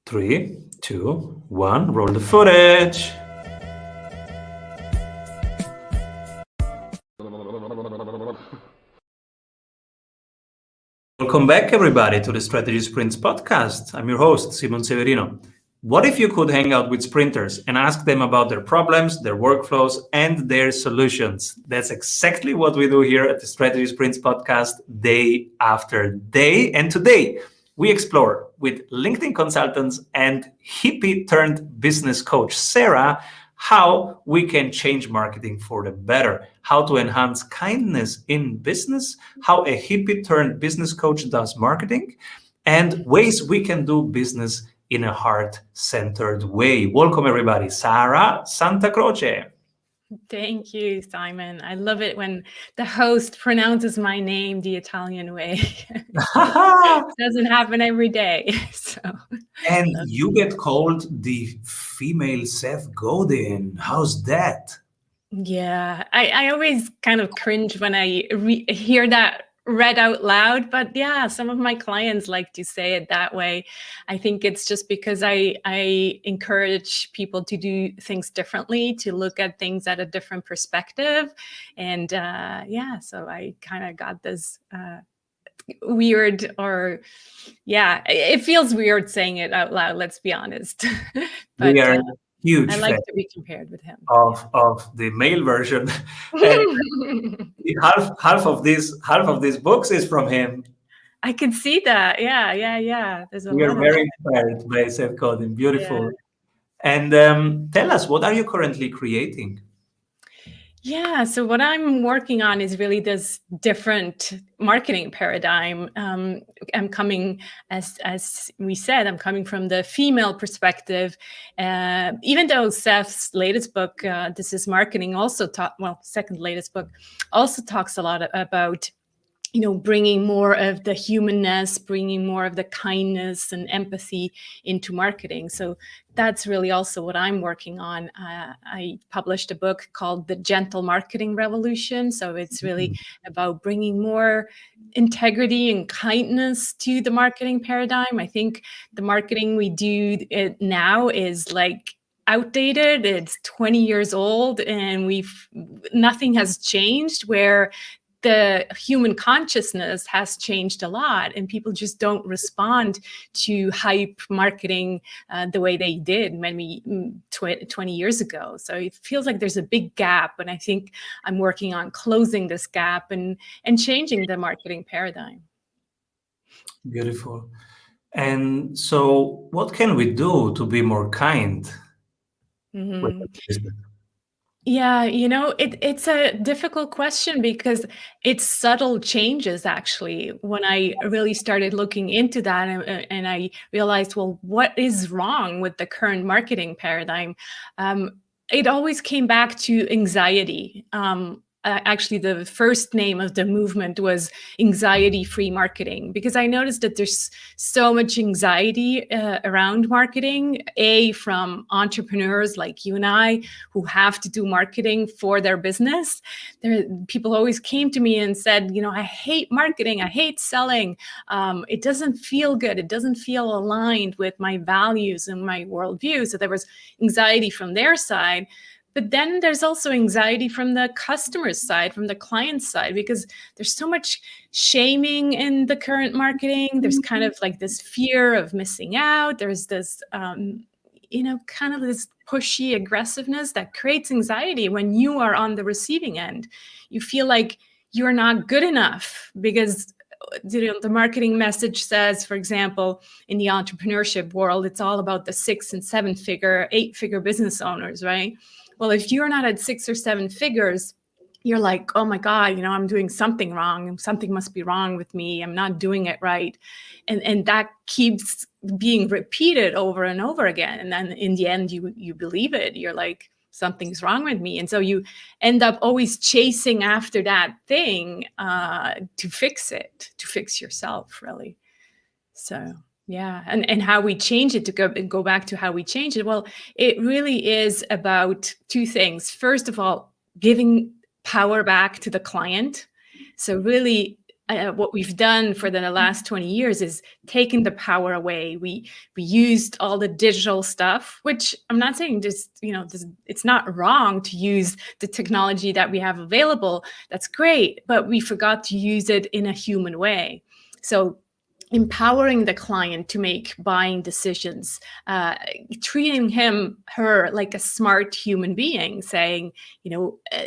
Three, two, one, roll the footage. Welcome back, everybody, to the Strategy Sprints podcast. I'm your host, Simon Severino. What if you could hang out with sprinters and ask them about their problems, their workflows, and their solutions? That's exactly what we do here at the Strategy Sprints podcast day after day. And today, we explore with LinkedIn consultants and hippie turned business coach, Sarah, how we can change marketing for the better, how to enhance kindness in business, how a hippie turned business coach does marketing, and ways we can do business in a heart-centered way. Welcome, everybody. Sarah Santacroce. Thank you, Simon. I love it when the host pronounces my name the Italian way. It doesn't happen every day. And you get called the female Seth Godin. How's that? Yeah, I always kind of cringe when I hear that read out loud, but yeah, some of my clients like to say it that way. I think it's just because I encourage people to do things differently, to look at things at a different perspective. And so I kind of got this weird, or it feels weird saying it out loud, let's be honest. But we are huge I like to be compared with him. of the male version. half of these books is from him. I can see that. Yeah. We are very inspired by Seth Godin. Beautiful. Yeah. And tell us, what are you currently creating? Yeah, so what I'm working on is really this different marketing paradigm. I'm coming, as we said, I'm coming from the female perspective. Even though Seth's latest book, This is Marketing, second latest book, also talks a lot about bringing more of the humanness, bringing more of the kindness and empathy into marketing. So that's really also what I'm working on. I published a book called The Gentle Marketing Revolution. So it's really about bringing more integrity and kindness to the marketing paradigm. I think the marketing we do now is like outdated. It's 20 years old and nothing has changed, where the human consciousness has changed a lot, and people just don't respond to hype marketing the way they did maybe 20 years ago. So it feels like there's a big gap, and I think I'm working on closing this gap and changing the marketing paradigm. Beautiful. And so what can we do to be more kind? Mm-hmm. Yeah, it's a difficult question because it's subtle changes, actually. When I really started looking into that and I realized, well, what is wrong with the current marketing paradigm? It always came back to anxiety. Actually, the first name of the movement was anxiety-free marketing, because I noticed that there's so much anxiety around marketing, from entrepreneurs like you and I who have to do marketing for their business. People always came to me and said, I hate marketing, I hate selling. It doesn't feel good. It doesn't feel aligned with my values and my worldview. So there was anxiety from their side. But then there's also anxiety from the customer's side, from the client's side, because there's so much shaming in the current marketing. There's kind of like this fear of missing out. There's this, kind of this pushy aggressiveness that creates anxiety when you are on the receiving end. You feel like you're not good enough because the marketing message says, for example, in the entrepreneurship world, it's all about the 6 and 7 figure, 8 figure business owners, right? Well, if you're not at 6 or 7 figures, you're like, oh my God, I'm doing something wrong. Something must be wrong with me. I'm not doing it right. And that keeps being repeated over and over again. And then in the end, you believe it. You're like, something's wrong with me. And so you end up always chasing after that thing to fix it, to fix yourself, really. So yeah, and how we change it, to go back to how we change it. Well, it really is about 2 things. First of all, giving power back to the client. So really what we've done for the last 20 years is taken the power away. We used all the digital stuff, which I'm not saying it's not wrong to use the technology that we have available. That's great, but we forgot to use it in a human way. So empowering the client to make buying decisions, treating her like a smart human being, saying,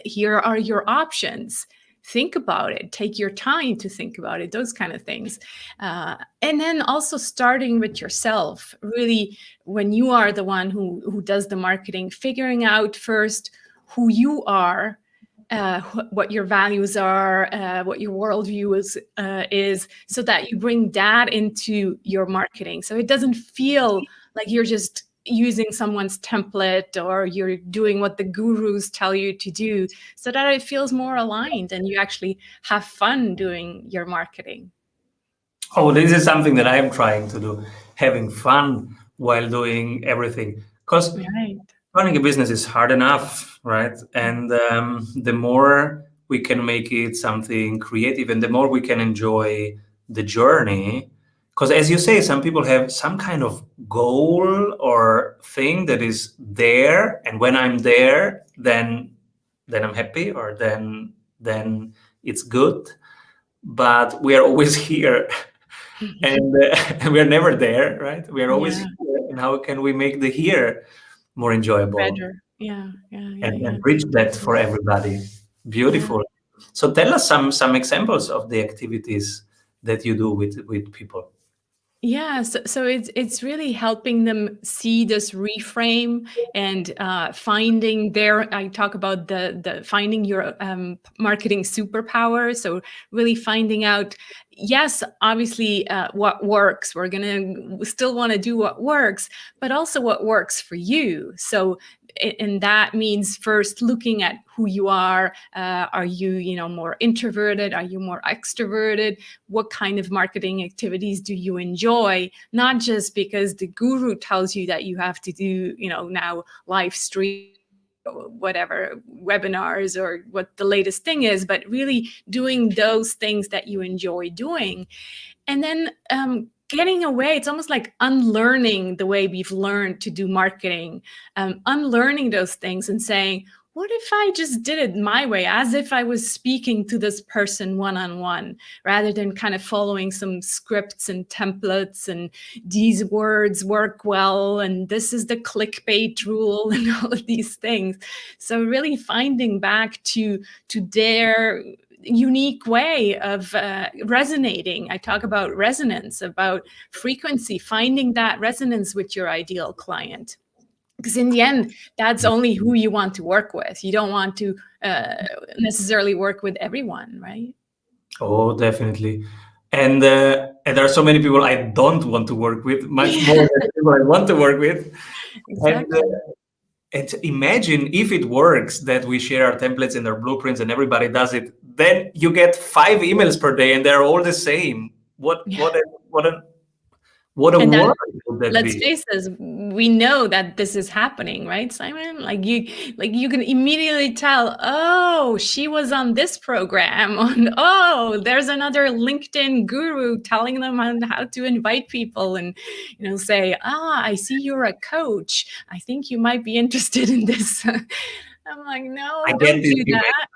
here are your options. Think about it. Take your time to think about it, those kind of things. And then also starting with yourself, really, when you are the one who does the marketing, figuring out first who you are, what your values are, what your worldview is, so that you bring that into your marketing. So it doesn't feel like you're just using someone's template or you're doing what the gurus tell you to do, so that it feels more aligned and you actually have fun doing your marketing. Oh, this is something that I'm trying to do, having fun while doing everything. Because running a business is hard enough, right? And the more we can make it something creative and the more we can enjoy the journey, because as you say, some people have some kind of goal or thing that is there, and when I'm there, then I'm happy, or then it's good. But we are always here, and we are never there, right? We are always here, and how can we make the here more enjoyable? Better. And reach that for everybody. Beautiful. So tell us some examples of the activities that you do with people. Yeah, so it's really helping them see this reframe and finding I talk about the finding your marketing superpower. So really finding out, yes, obviously what works. We're gonna still want to do what works, but also what works for you. So and that means first looking at who you are. Are you more introverted? Are you more extroverted? What kind of marketing activities do you enjoy? Not just because the guru tells you that you have to do, now live stream, whatever, webinars, or what the latest thing is, but really doing those things that you enjoy doing. And then getting away, it's almost like unlearning the way we've learned to do marketing, unlearning those things and saying, what if I just did it my way, as if I was speaking to this person one-on-one, rather than kind of following some scripts and templates and these words work well and this is the clickbait rule and all of these things. So really finding back to their unique way of resonating. I talk about resonance, about frequency, finding that resonance with your ideal client. Because in the end, that's only who you want to work with. You don't want to necessarily work with everyone, right? Oh, definitely. And there are so many people I don't want to work with, much more than people I want to work with. Exactly. And imagine if it works that we share our templates and our blueprints and everybody does it, then you get 5 emails per day and they're all the same. What a world would that let's be? face it, we know that this is happening, right, Simon? Like you can immediately tell, oh, she was on this program, oh, there's another LinkedIn guru telling them how to invite people, and say, I see you're a coach. I think you might be interested in this. I'm like, no, don't do that.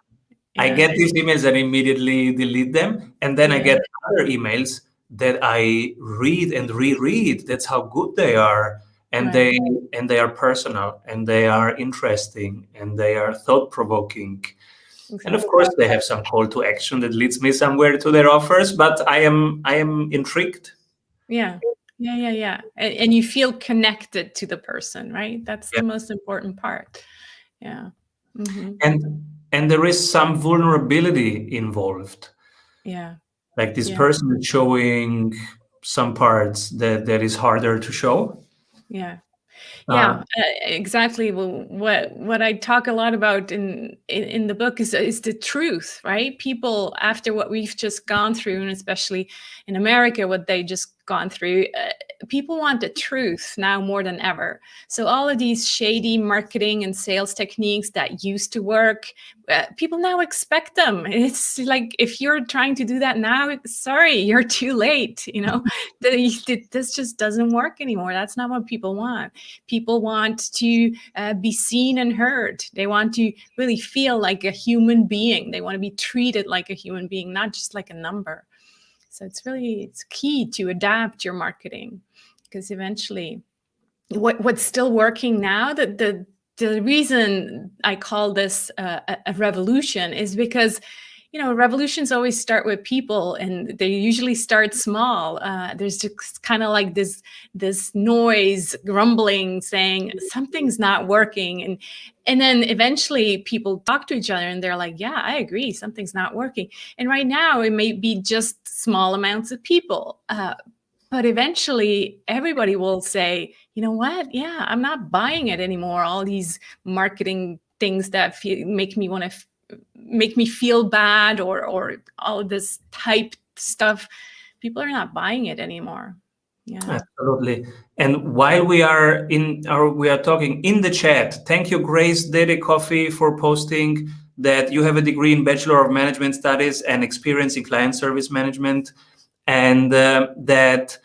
I get these emails and immediately delete them. And then I get other emails that I read and reread. That's how good they are. And they are personal and they are interesting and they are thought-provoking. Exactly. And of course they have some call to action that leads me somewhere to their offers, but I am intrigued. Yeah. And you feel connected to the person, right? That's the most important part. Yeah. Mm-hmm. And there is some vulnerability involved. Yeah. Like this person is showing some parts that is harder to show. Yeah. Exactly. Well, what I talk a lot about in the book is the truth, right? People, after what we've just gone through, and especially in America, what they just gone through, people want the truth now more than ever. So all of these shady marketing and sales techniques that used to work, people now expect them. It's like, if you're trying to do that now, sorry, you're too late. This just doesn't work anymore. That's not what people want. People want to be seen and heard. They want to really feel like a human being. They want to be treated like a human being, not just like a number. So it's key to adapt your marketing, because eventually what's still working now, the reason I call this a revolution is because, revolutions always start with people, and they usually start small. There's just kind of like this noise grumbling saying something's not working, and then eventually people talk to each other and they're like, yeah, I agree, something's not working. And right now it may be just small amounts of people, but eventually everybody will say, you know what, yeah, I'm not buying it anymore, all these marketing things that make me feel bad, or all of this type stuff. People are not buying it anymore. Yeah, absolutely. And while we are talking in the chat, thank you, Grace Dede Coffee, for posting that you have a degree in Bachelor of Management Studies and experience in client service management, and that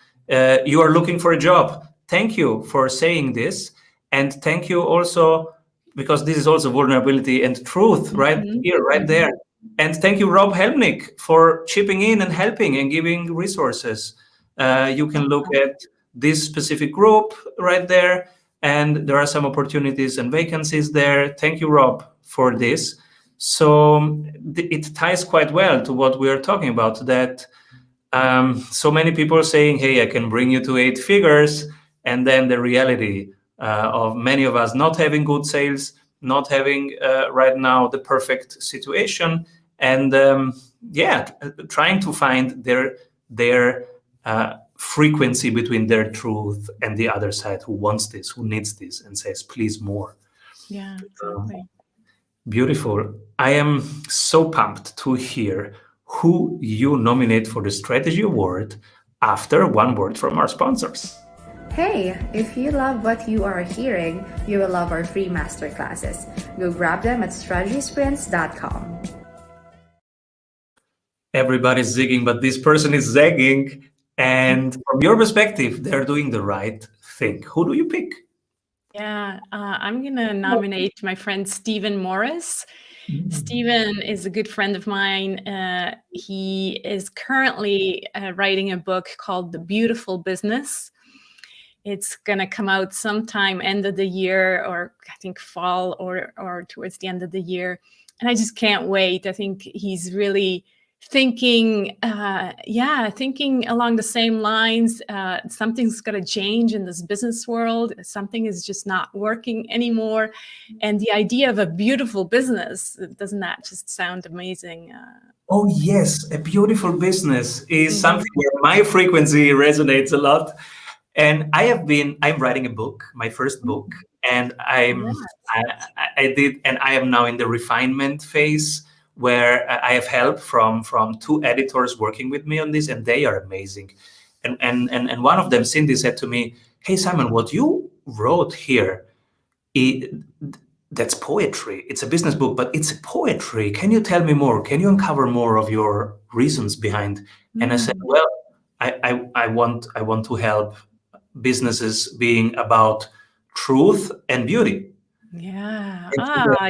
you are looking for a job. Thank you for saying this, and thank you also, because this is also vulnerability and truth, right here, right there. And thank you, Rob Helmnick, for chipping in and helping and giving resources. You can look at this specific group right there, and there are some opportunities and vacancies there. Thank you, Rob, for this. So it ties quite well to what we are talking about, that so many people are saying, hey, I can bring you to 8 figures, and then the reality of many of us not having good sales, not having right now the perfect situation, and trying to find their frequency between their truth and the other side, who wants this, who needs this, and says, please, more. Yeah, exactly. Beautiful. I am so pumped to hear who you nominate for the Strategy Award after one word from our sponsors. Hey, if you love what you are hearing, you will love our free masterclasses. Go grab them at strategysprints.com. Everybody's zigging, but this person is zagging. And from your perspective, they're doing the right thing. Who do you pick? Yeah, I'm going to nominate my friend Stephen Morris. Stephen is a good friend of mine. He is currently writing a book called The Beautiful Business. It's going to come out sometime end of the year, or I think fall, or towards the end of the year. And I just can't wait. I think he's really thinking along the same lines. Something's got to change in this business world. Something is just not working anymore. And the idea of a beautiful business, doesn't that just sound amazing? Oh, yes. A beautiful business is something where my frequency resonates a lot. And I'm writing a book, my first book, and I am now in the refinement phase, where I have help from 2 editors working with me on this, and they are amazing. And one of them, Cindy, said to me, hey, Simon, what you wrote here, that's poetry. It's a business book, but it's poetry. Can you tell me more? Can you uncover more of your reasons behind? And I said, well, I want to help businesses being about truth and beauty. Yeah.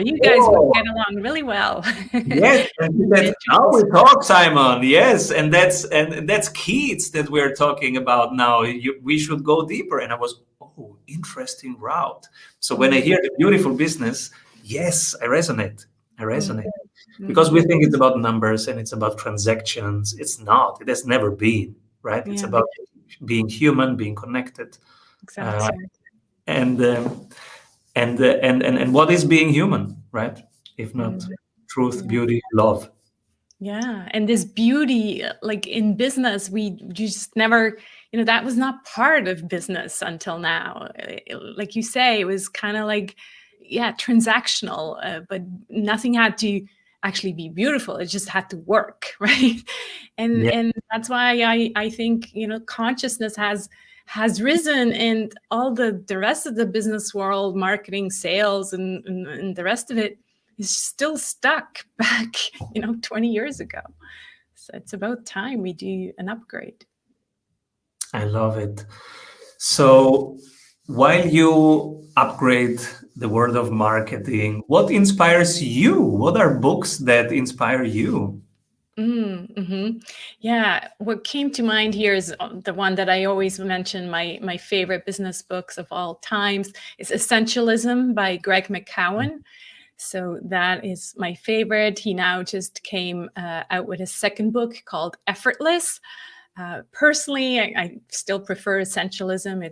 You guys would get along really well. Yes, and that, now we talk, Simon. Yes, and that's Keats that we're talking about now. We should go deeper. And I was, interesting route. So when I hear the beautiful business, yes, I resonate. Because we think it's about numbers and it's about transactions. It's not. It has never been, right? It's about being human, being connected. Exactly. And what is being human, right? If not truth, beauty, love. Yeah. And this beauty, like in business, we just never, that was not part of business until now. Like you say, it was kind of like, transactional, but nothing had to actually be beautiful. It just had to work, right? And that's why I think, consciousness has risen, and all the rest of the business world, marketing, sales, and the rest of it is still stuck back, 20 years ago. So it's about time we do an upgrade. I love it. So while you upgrade the world of marketing, what inspires you? What are books that inspire you? Yeah, what came to mind here is the one that I always mention, my favorite business books of all times is Essentialism by Greg McKeown. So that is my favorite. He now just came out with a second book called Effortless. Personally, I still prefer Essentialism.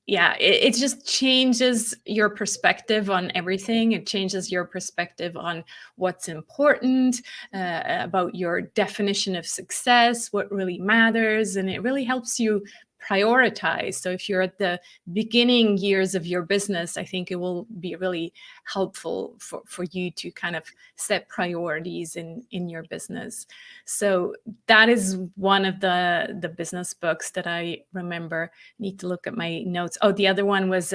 It just changes your perspective on everything. It changes your perspective on what's important, about your definition of success, what really matters, and it really helps you prioritize. So if you're at the beginning years of your business, I think it will be really helpful for you to kind of set priorities in your business. So that is one of the business books that I remember. Need to look at my notes. Oh, the other one was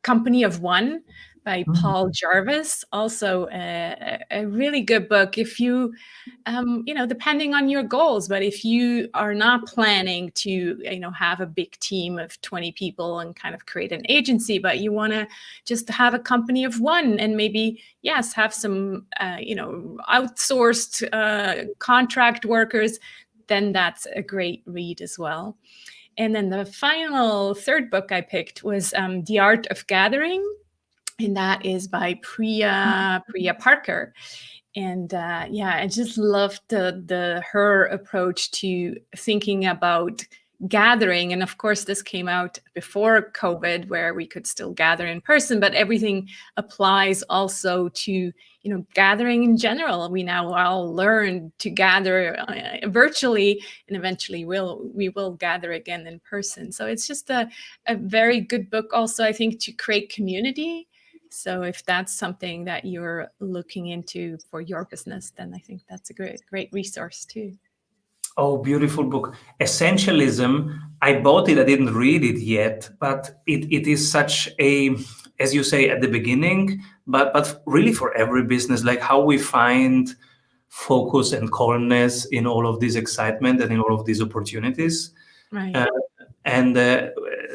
Company of One by Paul Jarvis. Also a really good book if you, depending on your goals, but if you are not planning to, have a big team of 20 people and kind of create an agency, but you want to just have a company of one and maybe, yes, have some, outsourced contract workers, then that's a great read as well. And then the final third book I picked was The Art of Gathering, and that is by Priya Parker. And I just loved her approach to thinking about gathering. And of course, this came out before COVID, where we could still gather in person, but everything applies also to, gathering in general. We now all learn to gather virtually, and eventually we will gather again in person. So it's just a very good book also, I think, to create community. So if that's something that you're looking into for your business, then I think that's a great resource too. Oh, beautiful book. Essentialism. I bought it. I didn't read it yet, but it is such a, as you say at the beginning, but really for every business, like how we find focus and calmness in all of this excitement and in all of these opportunities. Right. And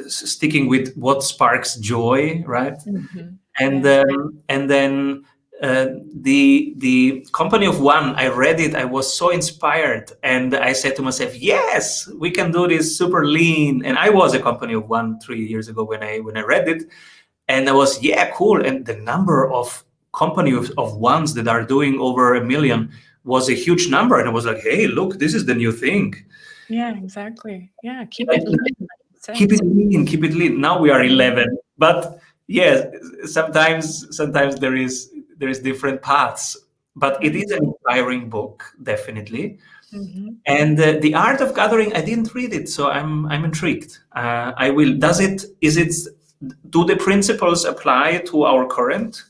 sticking with what sparks joy, right? Mm-hmm. And then the Company of One, I read it, I was so inspired, and I said to myself, yes, we can do this super lean. And I was a Company of One 3 years ago when I read it, and I was, cool. And the number of company of ones that are doing over 1 million was a huge number, and I was like, hey, look, this is the new thing. Yeah, exactly. Yeah, keep it lean. Keep it lean. Now we are 11, but yes, sometimes there is different paths, but it is an inspiring book, definitely. Mm-hmm. And The Art of Gathering, I didn't read it, so I'm intrigued. I will. Do the principles apply to our current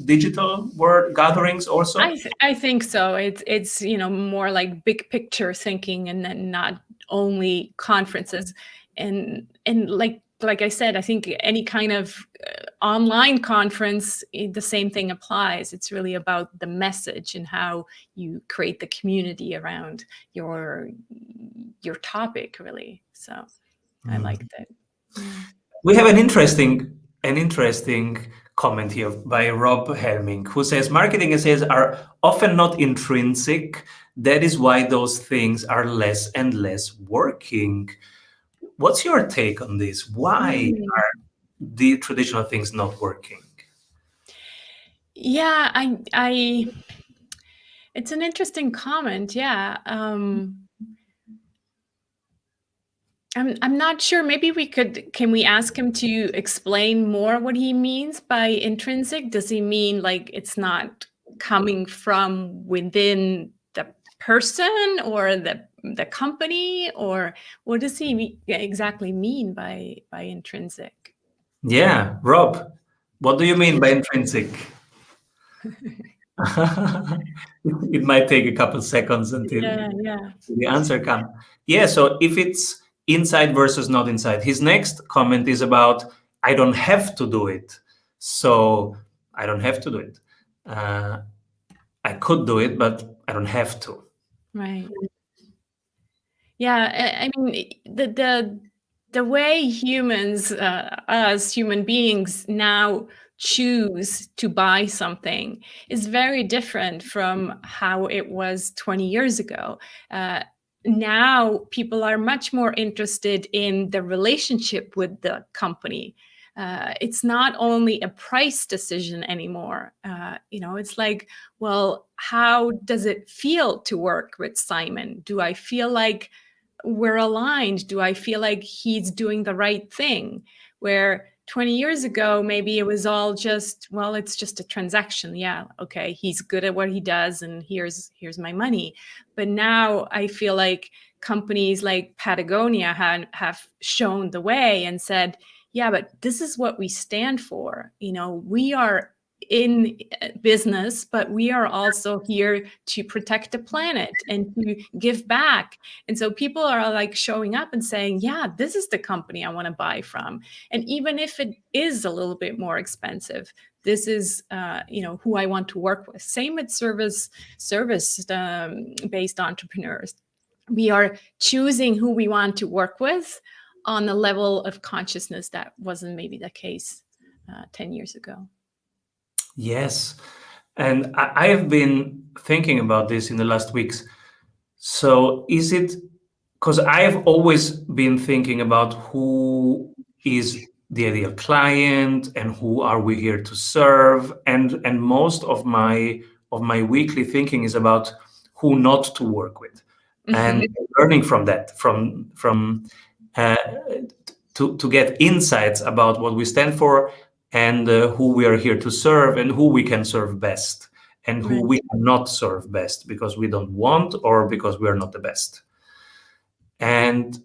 digital world gatherings also? I think so. It's more like big picture thinking, and then not only conferences. And like I said, I think any kind of online conference, the same thing applies. It's really about the message and how you create the community around your topic, really. So I like that. We have an interesting comment here by Rob Helming, who says marketing essays are often not intrinsic. That is why those things are less and less working. What's your take on this? Why are the traditional things not working? Yeah, it's an interesting comment. Yeah. I'm not sure. Maybe can we ask him to explain more what he means by intrinsic? Does he mean like it's not coming from within the person or the company, or what does he exactly mean by intrinsic? Yeah, Rob, what do you mean by intrinsic? It might take a couple seconds until Yeah. the answer comes. Yeah, so if it's inside versus not inside, his next comment is about, I don't have to do it. So I don't have to do it. I could do it, but I don't have to. Right. Yeah, I mean, the way humans, us human beings now choose to buy something is very different from how it was 20 years ago. Now people are much more interested in the relationship with the company. It's not only a price decision anymore. It's like, well, how does it feel to work with Simon? Do I feel like we're aligned? Do I feel like he's doing the right thing? Where 20 years ago, maybe it was all just, well, it's just a transaction. Yeah, okay, he's good at what he does, and here's my money. But now I feel like companies like Patagonia have shown the way and said, yeah, but this is what we stand for. We are in business, but we are also here to protect the planet and to give back. And so people are like showing up and saying, yeah, this is the company I want to buy from. And even if it is a little bit more expensive, this is who I want to work with. Same with service based entrepreneurs. We are choosing who we want to work with on a level of consciousness that wasn't maybe the case 10 years ago. Yes. And I have been thinking about this in the last weeks. So is it, because I have always been thinking about who is the ideal client and who are we here to serve, and most of my weekly thinking is about who not to work with, and learning from that, from to get insights about what we stand for, and who we are here to serve, and who we can serve best, and who we cannot serve best because we don't want or because we are not the best. And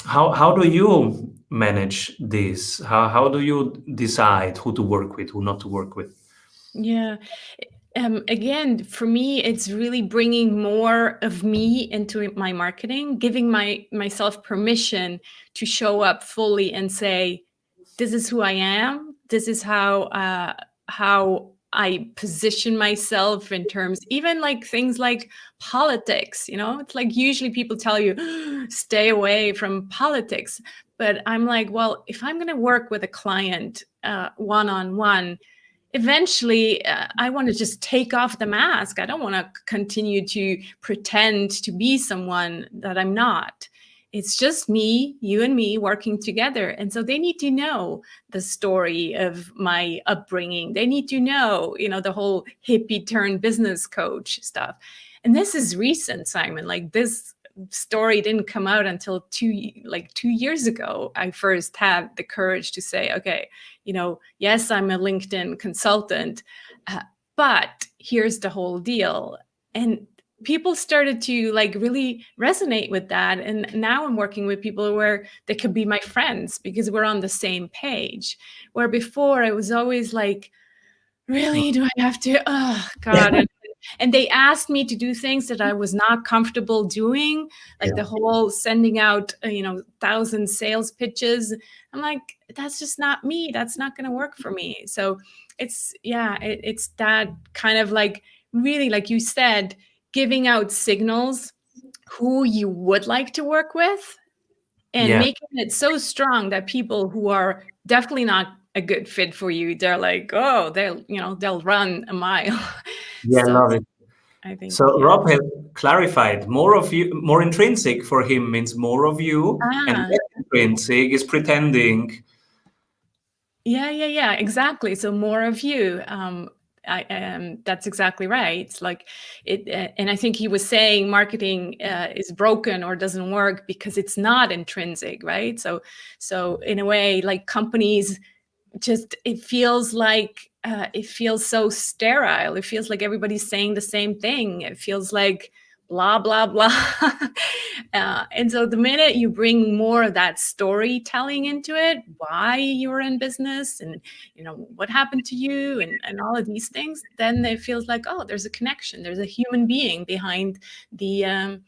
how do you manage this? How do you decide who to work with, who not to work with? Yeah. Again, for me, it's really bringing more of me into my marketing, giving myself permission to show up fully and say, this is who I am. This is how I position myself in terms, even like things like politics. It's like usually people tell you, stay away from politics. But I'm like, well, if I'm going to work with a client one-on-one, eventually I want to just take off the mask. I don't want to continue to pretend to be someone that I'm not. It's just me, you and me working together. And so they need to know the story of my upbringing. They need to know, the whole hippie turn business coach stuff. And this is recent, Simon. Like, this story didn't come out until 2 years ago. I first had the courage to say, okay, yes, I'm a LinkedIn consultant, but here's the whole deal. And people started to really resonate with that. And now I'm working with people where they could be my friends because we're on the same page. Where before it was always like, really, do I have to? Oh, God. And they asked me to do things that I was not comfortable doing, like the whole sending out, 1,000 sales pitches. I'm like, that's just not me. That's not going to work for me. So it's that kind of really, like you said, giving out signals who you would like to work with and making it so strong that people who are definitely not a good fit for you, they're like, oh, they'll run a mile. Yeah, I love it. I think so. Rob has clarified, more of you, more intrinsic for him means more of you, and less intrinsic is pretending. Yeah, exactly. So more of you. That's exactly right. It's like it, and I think he was saying marketing is broken or doesn't work because it's not intrinsic, right? So in a way, like companies, just it feels so sterile. It feels like everybody's saying the same thing. It feels like, blah, blah, blah. And so the minute you bring more of that storytelling into it, why you're in business and, what happened to you and all of these things, then it feels like, oh, there's a connection. There's a human being behind the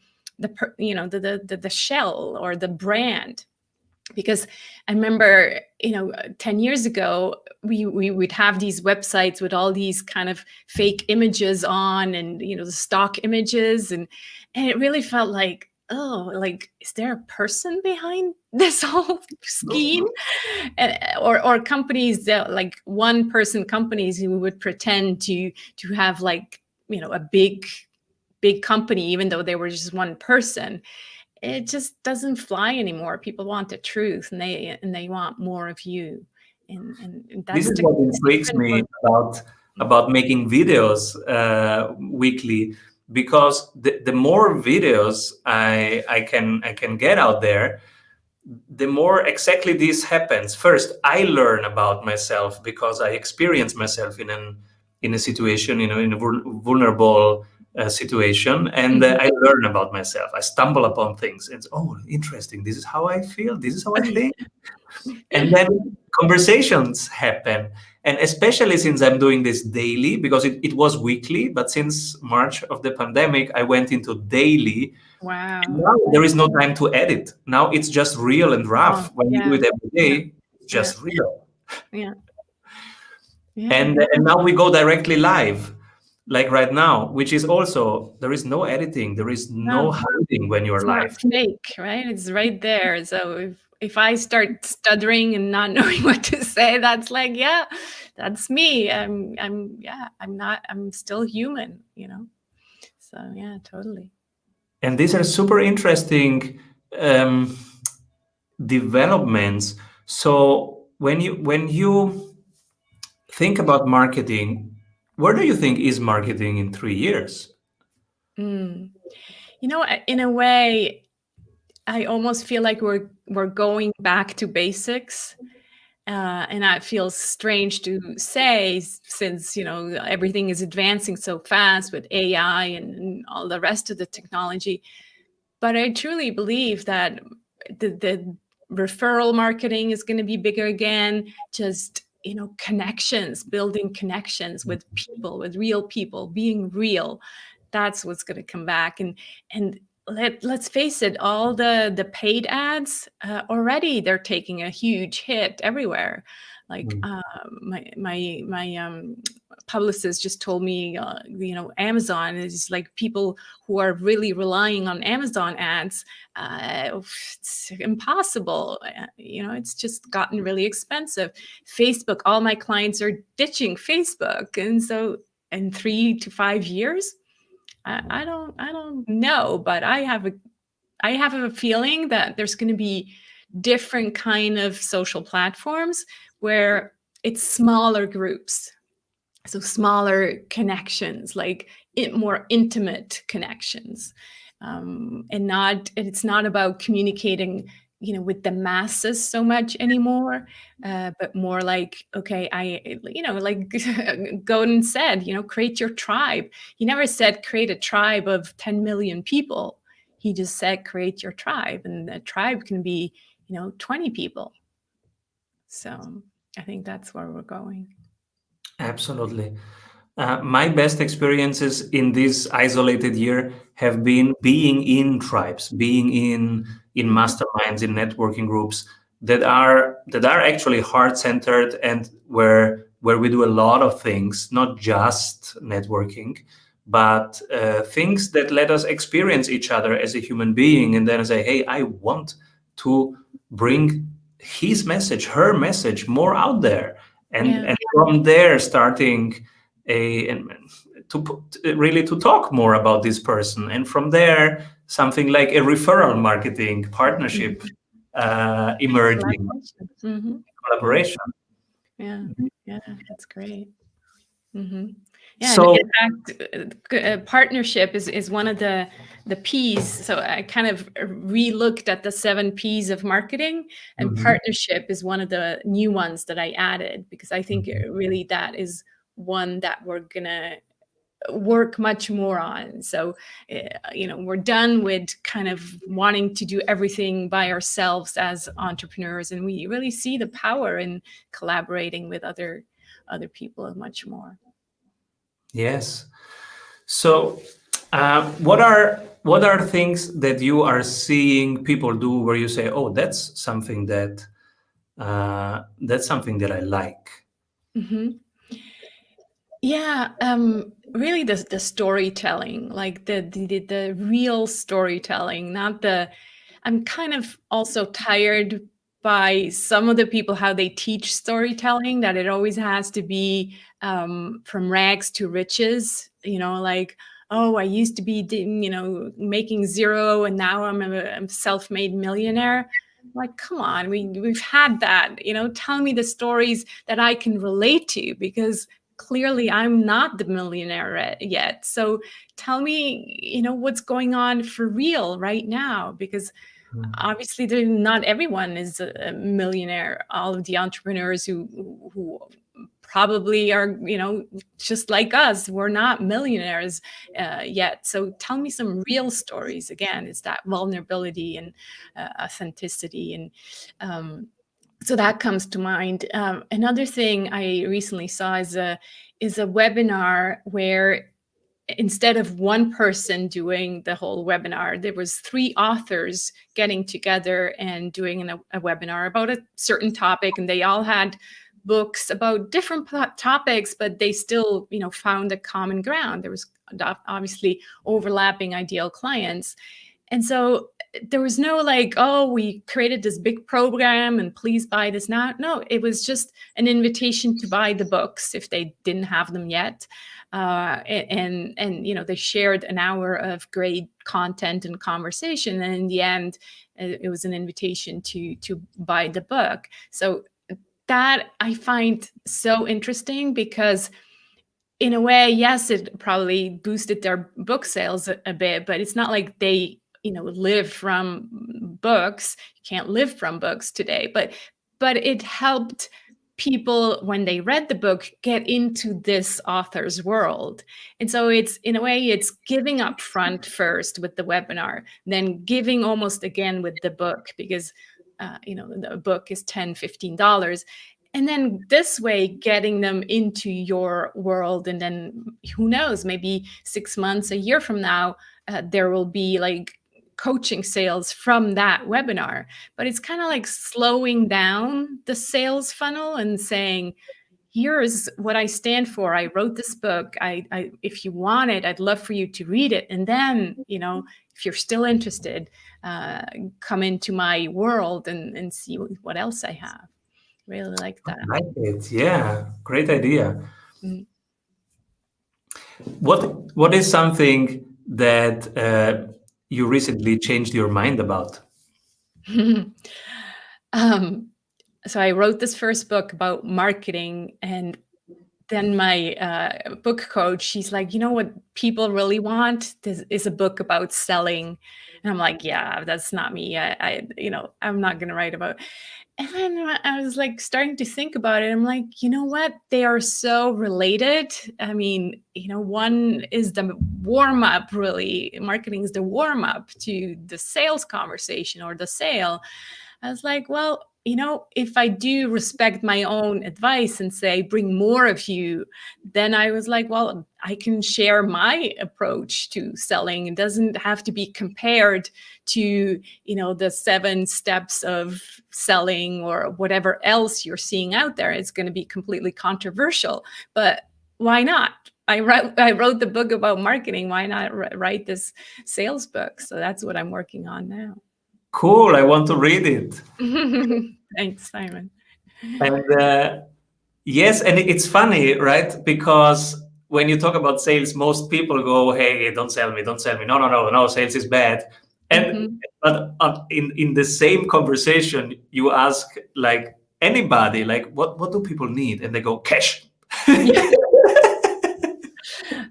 shell or the brand. Because I remember, 10 years ago, we would have these websites with all these kind of fake images on and, the stock images. And it really felt like, oh, like, is there a person behind this whole scheme? Or companies that like one person companies who would pretend to have like, a big company, even though they were just one person. It just doesn't fly anymore. People want the truth, and they want more of you. And that's this is what intrigues me about making videos weekly, because the more videos I can get out there, the more exactly this happens. First, I learn about myself because I experience myself in a situation, in a vulnerable situation, and I learn about myself. I stumble upon things. It's, oh, interesting. This is how I feel. This is how I think. And then conversations happen. And especially since I'm doing this daily, because it was weekly, but since March of the pandemic, I went into daily. Wow. And now there is no time to edit. Now it's just real and rough. When you do it every day, it's just real. Yeah. And now we go directly live, like right now, which is also, there is no editing, there is no hiding when you're live. It's not fake, right? It's right there. So if I start stuttering and not knowing what to say, that's like, yeah, that's me. I'm still human, So yeah, totally. And these are super interesting developments. So when you think about marketing, where do you think is marketing in 3 years? In a way, I almost feel like we're going back to basics. And that feels strange to say, since everything is advancing so fast with AI and all the rest of the technology. But I truly believe that the referral marketing is going to be bigger again. Just connections, building connections with people, with real people, being real. That's what's going to come back. And let's face it, all the paid ads already, they're taking a huge hit everywhere. Like my publicist just told me, Amazon is like, people who are really relying on Amazon ads, it's impossible. It's just gotten really expensive. Facebook, all my clients are ditching Facebook, and so in 3 to 5 years. I don't know, but I have a feeling that there's going to be different kind of social platforms where it's smaller groups, so smaller connections, like more intimate connections, and it's not about communicating with the masses so much anymore, but more like, okay, like Godin said, create your tribe. He never said create a tribe of 10 million people. He just said create your tribe, and the tribe can be 20 people. So I think that's where we're going. Absolutely. My best experiences in this isolated year have been being in tribes, being in masterminds, in networking groups that are actually heart-centered, and where we do a lot of things, not just networking, but things that let us experience each other as a human being, and then say, hey, I want to bring his message, her message more out there. And from there, starting to talk more about this person, and from there, something like a referral marketing partnership emerging, collaboration. Yeah, that's great. Yeah, so, in fact, partnership is one of the P's. So I kind of re-looked at the 7 P's of marketing, and partnership is one of the new ones that I added, because I think really that is one that we're gonna work much more on. So, we're done with kind of wanting to do everything by ourselves as entrepreneurs, and we really see the power in collaborating with other people much more. Yes. So, what are things that you are seeing people do where you say, "Oh, that's something that I like"? Mm-hmm. Yeah, really the storytelling, like the real storytelling, not the. I'm kind of also tired by some of the people how they teach storytelling, that it always has to be from rags to riches. Like, oh, I used to be making zero, and now I'm a self-made millionaire. Like, come on, we've had that. Tell me the stories that I can relate to, because clearly I'm not the millionaire yet. So tell me, what's going on for real right now, because obviously not everyone is a millionaire. All of the entrepreneurs who probably are, just like us, we're not millionaires yet. So tell me some real stories. Again, it's that vulnerability and authenticity. And so that comes to mind. Another thing I recently saw is a webinar where instead of one person doing the whole webinar, there was 3 authors getting together and doing a webinar about a certain topic, and they all had books about different topics, but they still, found a common ground. There was obviously overlapping ideal clients. And so there was no like, oh, we created this big program and please buy this now. No, it was just an invitation to buy the books if they didn't have them yet. And they shared an hour of great content and conversation. And in the end, it was an invitation to buy the book. So that I find so interesting, because in a way, yes, it probably boosted their book sales a bit, but it's not like they live from books. You can't live from books today, but it helped people, when they read the book, get into this author's world. And so it's, in a way, it's giving up front first with the webinar, then giving almost again with the book, because the book is $10-15. And then this way, getting them into your world. And then who knows, maybe 6 months, a year from now, there will be like coaching sales from that webinar. But it's kind of like slowing down the sales funnel and saying, here's what I stand for. I wrote this book. I if you want it, I'd love for you to read it. And then, if you're still interested, come into my world and see what else I have. Really like that. I like it. Yeah, great idea. Mm. What is something that you recently changed your mind about? So I wrote this first book about marketing, and then my book coach, she's like, what people really want is a book about selling. And I'm like, yeah, that's not me. I'm not going to write about. And then I was like starting to think about it. I'm like, you know what? They are so related. I mean, one is the warm up, really. Marketing is the warm up to the sales conversation or the sale. I was like, well, if I do respect my own advice and say, bring more of you, then I was like, well, I can share my approach to selling. It doesn't have to be compared to, the 7 steps of selling or whatever else you're seeing out there. It's going to be completely controversial, but why not? I wrote the book about marketing. Why not write this sales book? So that's what I'm working on now. Cool. I want to read it. Thanks, Simon. And yes, and it's funny, right? Because when you talk about sales, most people go, "Hey, don't sell me, don't sell me. No, sales is bad." And but in the same conversation, you ask like anybody, like, what do people need? And they go, cash. Yeah.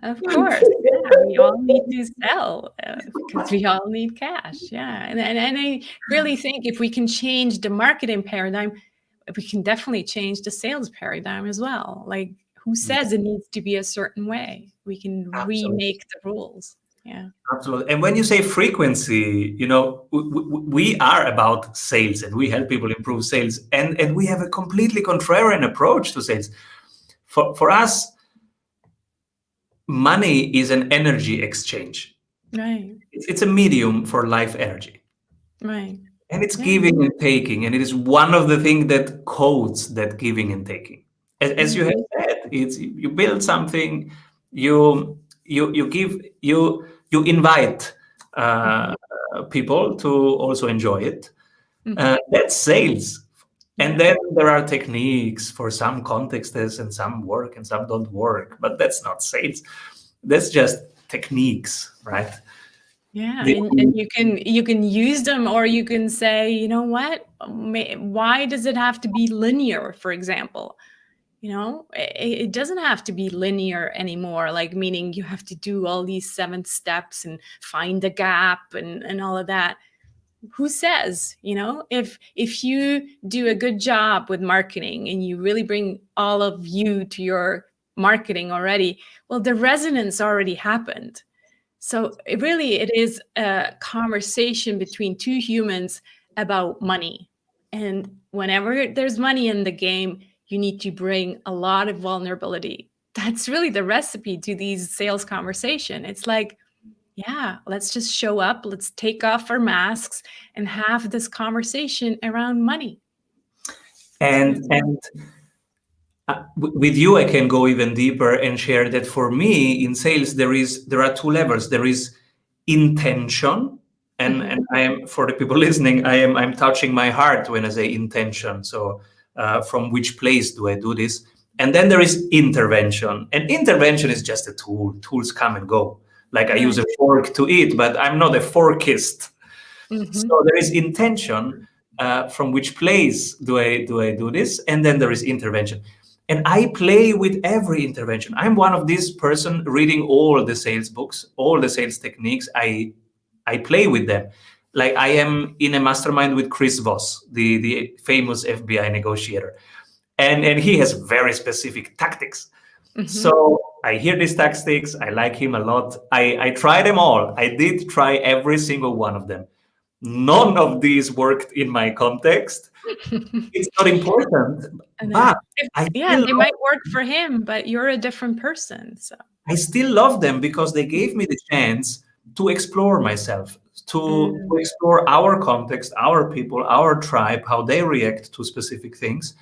Of course, yeah, we all need to sell because we all need cash. Yeah, and I really think if we can change the marketing paradigm, we can definitely change the sales paradigm as well. Like, who says it needs to be a certain way? We can remake the rules. Yeah. Absolutely. And when you say frequency, we are about sales, and we help people improve sales. And we have a completely contrarian approach to sales. For us, money is an energy exchange. Right. It's a medium for life energy. Right. And it's giving and taking. And it is one of the things that codes that giving and taking. As you have said, it's you build something, you give, you invite people to also enjoy it. That's sales. And then there are techniques for some contexts, and some work and some don't work, but that's not sales. That's just techniques, right? Yeah, and you can use them, or you can say, you know what? Why does it have to be linear, for example? It doesn't have to be linear anymore, like meaning you have to do all these 7 steps and find a gap and all of that. Who says, if you do a good job with marketing and you really bring all of you to your marketing already, well, the resonance already happened. So it is a conversation between 2 humans about money. And whenever there's money in the game, you need to bring a lot of vulnerability. That's really the recipe to these sales conversation. It's like, yeah, let's just show up, let's take off our masks and have this conversation around money. And with you, I can go even deeper and share that for me in sales, there are 2 levels. There is intention, and I am, for the people listening, I'm touching my heart when I say intention. So from which place do I do this? And then there is intervention, and intervention is just a tool. Tools come and go. Like I use a fork to eat, but I'm not a forkist. So there is intention. From which place do I do this? And then there is intervention. And I play with every intervention. I'm one of these person reading all the sales books, all the sales techniques. I play with them. Like I am in a mastermind with Chris Voss, the famous FBI negotiator. And he has very specific tactics. So I hear these tactics. I like him a lot. I try them all. I did try every single one of them. None of these worked in my context. It's not important, but they might work for him, but you're a different person. So I still love them because they gave me the chance to explore myself, to explore our context, our people, our tribe, how they react to specific things.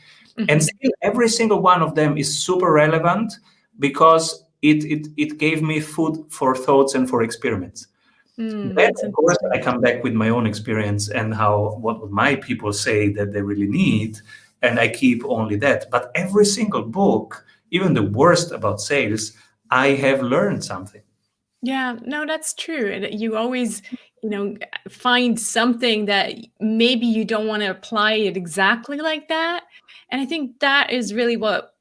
And still, every single one of them is super relevant because it gave me food for thoughts and for experiments. Then, of course, I come back with my own experience and what my people say that they really need, and I keep only that. But every single book, even the worst about sales, I have learned something. Yeah, no, that's true. And you always, find something that maybe you don't want to apply it exactly like that. And I think that is really what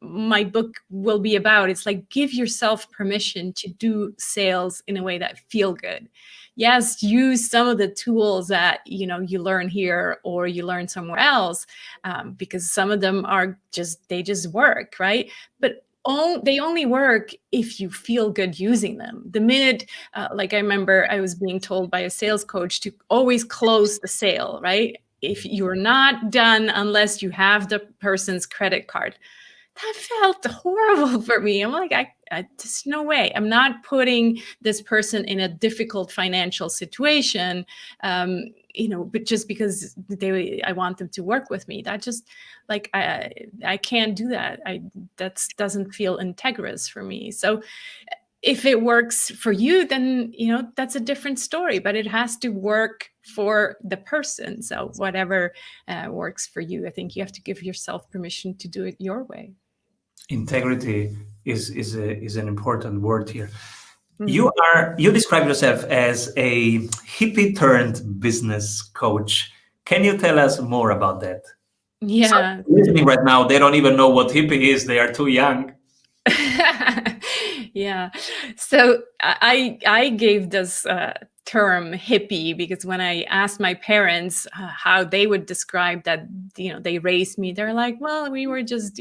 my book will be about. It's like, give yourself permission to do sales in a way that feel good. Yes, use some of the tools that you learn here or you learn somewhere else, because some of them are they just work, right? But they only work if you feel good using them. The minute, like I remember I was being told by a sales coach to always close the sale, right? If you're not done unless you have the person's credit card. That felt horrible for me. I'm like, there's no way. I'm not putting this person in a difficult financial situation, but just because I want them to work with me. That just like, I can't do that. That doesn't feel integrous for me. So if it works for you, then, that's a different story, but it has to work for the person. So whatever works for you, I think you have to give yourself permission to do it your way. Integrity is an important word here. You describe yourself as a hippie turned business coach. Can you tell us more about that? Yeah. So, listening right now, they don't even know what hippie is. They are too young. Yeah. So I gave this term hippie, because when I asked my parents how they would describe that, they raised me, they're like, well, we were just,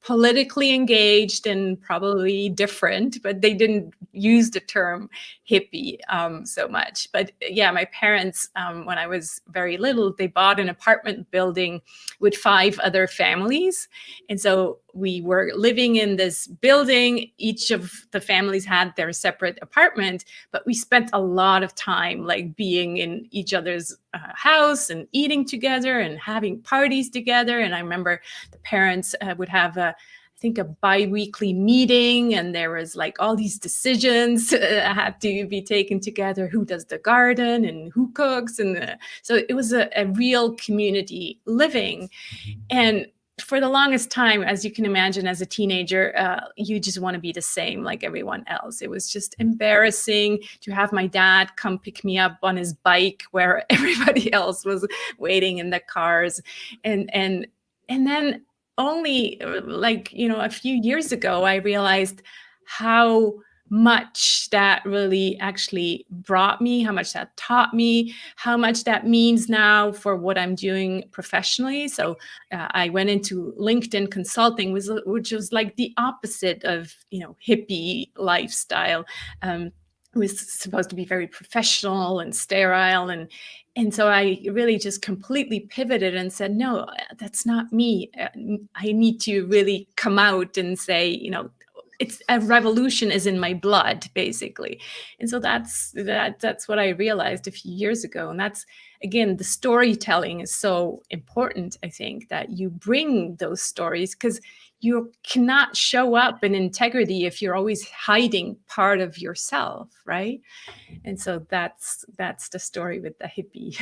politically engaged and probably different, but they didn't use the term hippie so much. But yeah, my parents, when I was very little, they bought an apartment building with 5 other families. And so we were living in this building. Each of the families had their separate apartment, but we spent a lot of time like being in each other's house and eating together and having parties together. And I remember the parents would have I think a bi-weekly meeting, and there was like all these decisions had to be taken together. Who does the garden and who cooks? And so it was a real community living. And for the longest time, as you can imagine, as a teenager, you just want to be the same like everyone else. It was just embarrassing to have my dad come pick me up on his bike where everybody else was waiting in the cars. And then only a few years ago, I realized how much that really actually brought me, how much that taught me, how much that means now for what I'm doing professionally. So I went into LinkedIn consulting, which was like the opposite of, hippie lifestyle. It was supposed to be very professional and sterile. And so I really just completely pivoted and said, no, that's not me. I need to really come out and say, it's a revolution is in my blood, basically. And so that's what I realized a few years ago. And that's, again, the storytelling is so important, I think, that you bring those stories, because you cannot show up in integrity if you're always hiding part of yourself, right? And so that's the story with the hippie.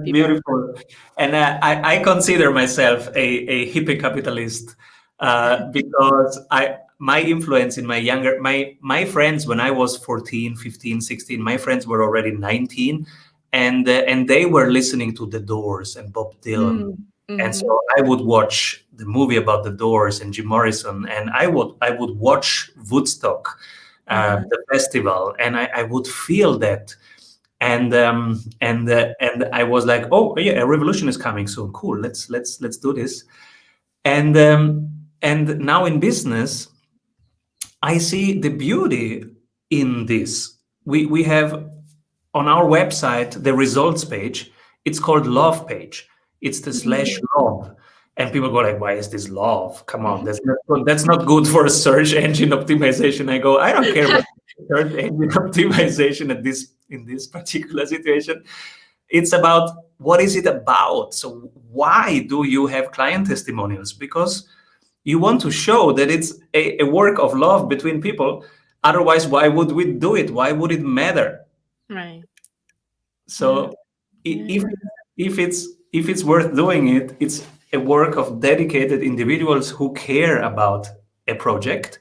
Beautiful. And I consider myself a hippie capitalist because my influence in my friends when I was 14, 15, 16, my friends were already 19, and they were listening to The Doors and Bob Dylan. And so I would watch the movie about The Doors and Jim Morrison, and I would watch Woodstock, the festival, and I would feel that. And I was like, oh yeah, a revolution is coming soon. Cool, let's do this. And now in business, I see the beauty in this. We have on our website the results page. It's called love page. It's the /love. And people go like, why is this love? Come on, that's not good for search engine optimization. I go, I don't care about search engine optimization in this particular situation. It's about what is it about? So why do you have client testimonials? Because you want to show that it's a work of love between people. Otherwise, why would we do it? Why would it matter? Right. So if it's worth doing it, it's a work of dedicated individuals who care about a project,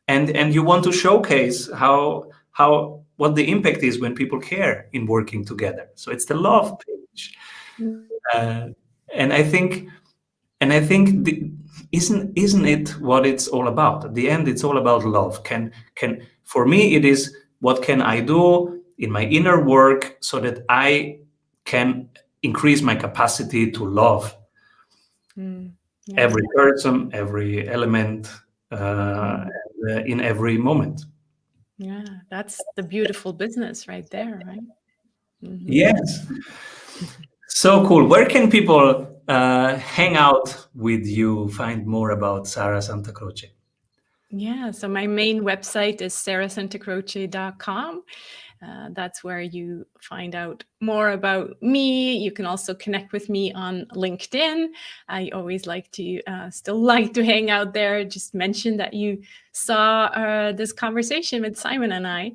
and you want to showcase what the impact is when people care in working together. So it's the love page, and I think isn't it what it's all about? At the end, it's all about love. For me, it is what can I do in my inner work so that I can increase my capacity to love every person, every element, in every moment. Yeah, that's the beautiful business right there, right? Yes. So cool. Where can people hang out with you, find more about Sara Santacroce? Yeah, so my main website is sarahsantacroce.com. That's where you find out more about me. You can also connect with me on LinkedIn. I always still like to hang out there. Just mention that you saw this conversation with Simon and I.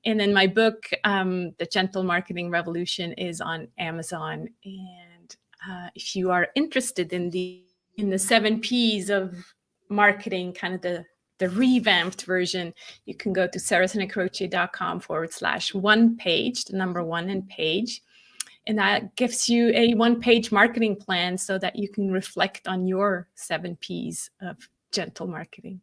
And then my book, The Gentle Marketing Revolution, is on Amazon. And if you are interested in the 7 Ps of marketing, kind of the revamped version, you can go to sarahsantacroce.com/1 page, the number 1 in page. And that gives you a 1-page marketing plan so that you can reflect on your 7 Ps of gentle marketing.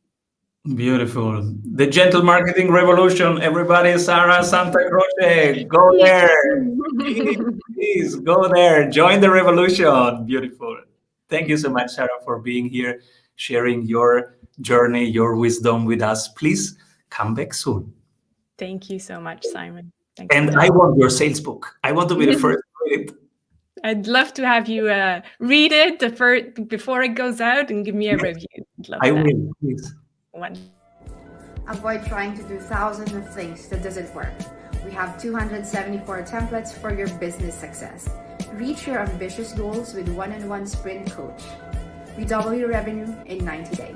Beautiful. The gentle marketing revolution. Everybody, Sarah Santacroce, go there. Please go there. Join the revolution. Beautiful. Thank you so much, Sarah, for being here, sharing your journey, your wisdom with us. Please come back soon. Thank you so much, Simon. Thanks And I want your sales book. I want to be the first to read it. I'd love to have you read it before it goes out and give me a review. I will, please. Avoid trying to do thousands of things that doesn't work. We have 274 templates for your business success. Reach your ambitious goals with one-on-one sprint coach. We double your revenue in 90 days.